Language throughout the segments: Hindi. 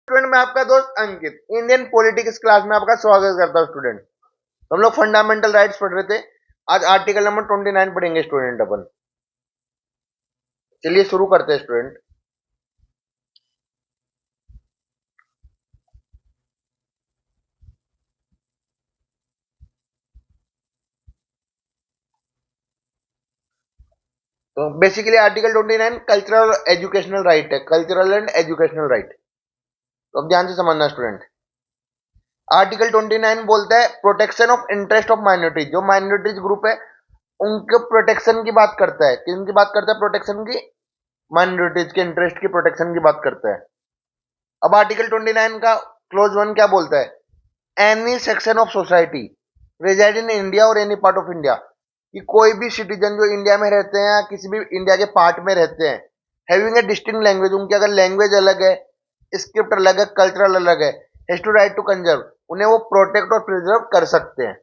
स्टूडेंट, मैं आपका दोस्त अंकित इंडियन पॉलिटिक्स क्लास में आपका स्वागत करता हूँ। स्टूडेंट, हम लोग फंडामेंटल राइट्स पढ़ रहे थे। आज आर्टिकल नंबर 29 पढ़ेंगे स्टूडेंट अपन। चलिए शुरू करते हैं स्टूडेंट। तो basically article 29 cultural educational right है, कल्चरल एंड एजुकेशनल राइट। तो अब ध्यान से समझना स्टूडेंट। आर्टिकल 29 बोलता है protection of interest of minorities. जो माइनॉरिटीज ग्रुप है उनके प्रोटेक्शन की बात करता है। किन की बात करता है? प्रोटेक्शन की, माइनॉरिटीज के इंटरेस्ट की प्रोटेक्शन की बात करता है। अब आर्टिकल 29 का क्लोज 1 क्या बोलता है? Any section of society reside in India और एनी पार्ट ऑफ इंडिया, कि कोई भी सिटीजन जो इंडिया में रहते हैं या किसी भी इंडिया के पार्ट में रहते हैं, हैविंग ए डिस्टिंक्ट लैंग्वेज, उनकी अगर लैंग्वेज अलग है, स्क्रिप्ट अलग है, कल्चरल अलग है, has to right to conserve, उन्हें वो प्रोटेक्ट और प्रिजर्व कर सकते हैं।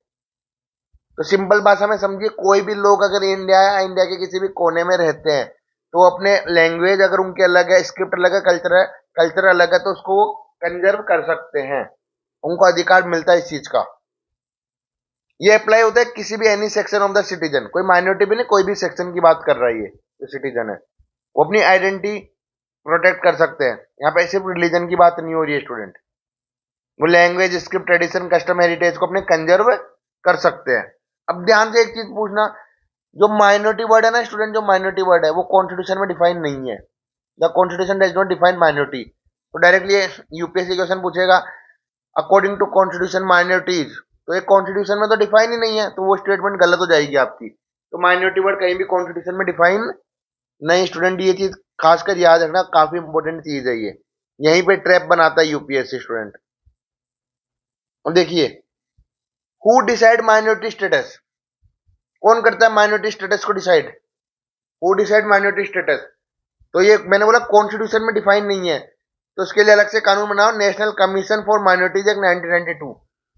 तो सिंपल भाषा में समझिए, कोई भी लोग अगर इंडिया या इंडिया के किसी भी कोने में रहते हैं तो अपने लैंग्वेज अगर उनके अलग है, स्क्रिप्ट अलग है, कल्चर अलग है, तो उसको वो कंजर्व कर सकते हैं। उनको अधिकार मिलता है इस चीज का। ये अप्लाई होता है किसी भी any section of the citizen, कोई माइनॉरिटी भी नहीं, कोई भी सेक्शन की बात कर रहा है ये जो सिटीजन है, वो अपनी आइडेंटिटी प्रोटेक्ट कर सकते हैं। यहाँ पे सिर्फ रिलीजन की बात नहीं हो रही है स्टूडेंट, वो language, script, tradition, custom, heritage को अपने कंजर्व कर सकते हैं। अब ध्यान से एक चीज पूछना, जो माइनॉरिटी वर्ड है ना स्टूडेंट, जो माइनॉरिटी वर्ड है वो कॉन्स्टिट्यूशन में डिफाइन नहीं है। The constitution does not define minority. तो डायरेक्टली यूपीएससी क्वेश्चन पूछेगा अकॉर्डिंग टू कॉन्स्टिट्यूशन माइनॉरिटीज, तो एक कॉन्स्टिट्यूशन में तो डिफाइन ही नहीं है, तो वो स्टेटमेंट गलत हो जाएगी आपकी। तो माइनॉरिटी वर्ड कहीं भी कॉन्स्टिट्यूशन में डिफाइन नहीं स्टूडेंट, ये चीज खासकर याद रखना, काफी इंपॉर्टेंट चीज है ये। यहीं पे ट्रैप बनाता है यूपीएससी स्टूडेंट। और देखिए, हु डिसाइड माइनॉरिटी स्टेटस, कौन करता है माइनॉरिटी स्टेटस को decide? Who decide minority status? तो ये मैंने बोला कॉन्स्टिट्यूशन में डिफाइन नहीं है, तो उसके लिए अलग से कानून बनाओ, national commission for minorities act 1992।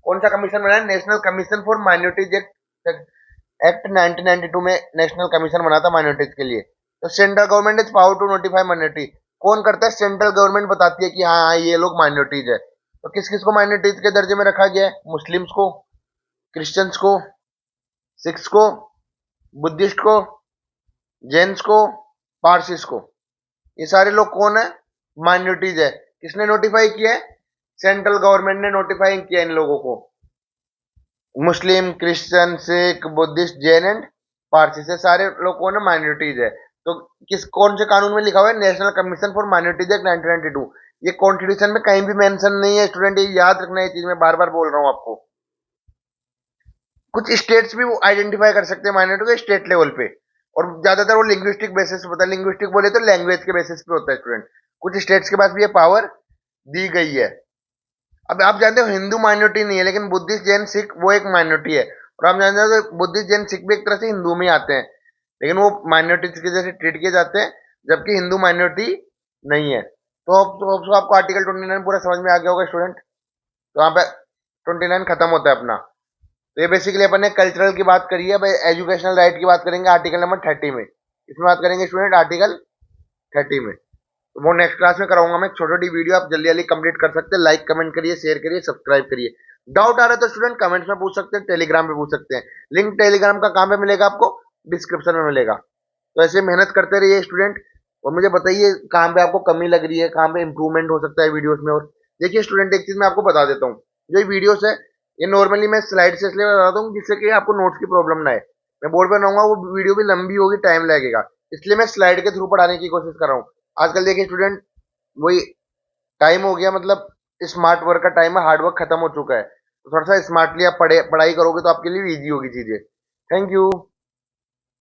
कौन सा कमीशन बनाया? National commission for minorities act 1992 में नेशनल कमीशन बना था माइनॉरिटीज के लिए। तो central government is power to notify minority. कौन करता है? सेंट्रल गवर्नमेंट बताती है कि हाँ हाँ ये लोग माइनॉरिटीज है। तो किस किस को माइनॉरिटीज के दर्जे में रखा गया है? मुस्लिम्स को, क्रिश्चियंस को, सिख्स को, बुद्धिस्ट को, जैन्स को, पारसीस को, ये सारे लोग कौन है? माइनॉरिटीज है। किसने नोटिफाई किया है? सेंट्रल गवर्नमेंट ने नोटिफाई किया इन लोगों को। Muslim, Christian, Sikh, Buddhist, Jain and Parsi से सारे लोग कौन है? माइनॉरिटीज है। तो किस कौन से कानून में लिखा हुआ है? National commission for minorities act 1992। ये कॉन्स्टिट्यूशन में कहीं भी मेंशन नहीं है स्टूडेंट, ये याद रखना, ये चीज मैं बार बार बोल रहा हूँ आपको। कुछ स्टेट्स भी आइडेंटिफाई कर सकते हैं माइनॉरिटी को स्टेट लेवल पे, और ज्यादातर वो लिंग्विस्टिक बेसिस पे होता है। लिंग्विस्टिक बोले तो लैंग्वेज के बेसिस पे होता है स्टूडेंट। कुछ स्टेट्स के पास भी ये पावर दी गई है। अब आप जानते हो हिंदू माइनॉरिटी नहीं है, लेकिन बुद्धिस्ट, जैन, सिख वो एक माइनॉरिटी है। और आप जानते हो तो बुद्धिस्ट, जैन, सिख भी एक तरह से हिंदू में आते हैं, लेकिन वो माइनॉरिटीज के जैसे ट्रीट किए जाते हैं, जबकि हिंदू माइनॉरिटी नहीं है। तो आपको आर्टिकल 29 पूरा समझ में आ गया होगा स्टूडेंट। तो यहाँ पे 29 खत्म होता है अपना। तो ये बेसिकली अपन ने कल्चरल की बात करी है। भाई एजुकेशनल राइट की बात करेंगे आर्टिकल नंबर 30 में। इसमें बात करेंगे स्टूडेंट आर्टिकल 30 में। तो वो नेक्स्ट क्लास में कराऊंगा मैं। छोटी छोटी वीडियो आप जल्दी जल्दी कंप्लीट कर सकते हैं। लाइक कमेंट करिए, शेयर करिए, सब्सक्राइब करिए। डाउट आ रहा है तो स्टूडेंट कमेंट्स में पूछ सकते हैं, टेलीग्राम पे पूछ सकते हैं। लिंक टेलीग्राम का कहाँ पे मिलेगा आपको? डिस्क्रिप्शन में मिलेगा। तो ऐसे मेहनत करते रहिए स्टूडेंट, और मुझे बताइए कहाँ पे आपको कमी लग रही है, कहाँ पे इंप्रूवमेंट हो सकता है वीडियोस में। और देखिए स्टूडेंट, एक चीज मैं आपको बता देता हूँ, जो ये वीडियोस है ये नॉर्मली मैं स्लाइड से इसलिए बताता हूँ जिससे कि आपको नोट्स की प्रॉब्लम ना आए। मैं बोर्ड पे बनाऊंगा वो वीडियो भी लंबी होगी, टाइम लगेगा, इसलिए मैं स्लाइड के थ्रू पढ़ाने की कोशिश कर रहा हूँ। आजकल देखिए स्टूडेंट, वही टाइम हो गया, मतलब स्मार्ट वर्क का टाइम है, हार्ड वर्क खत्म हो चुका है। तो थोड़ा सा स्मार्टली आप पढ़ाई करोगे तो आपके लिए इजी होगी चीजें। Thank you.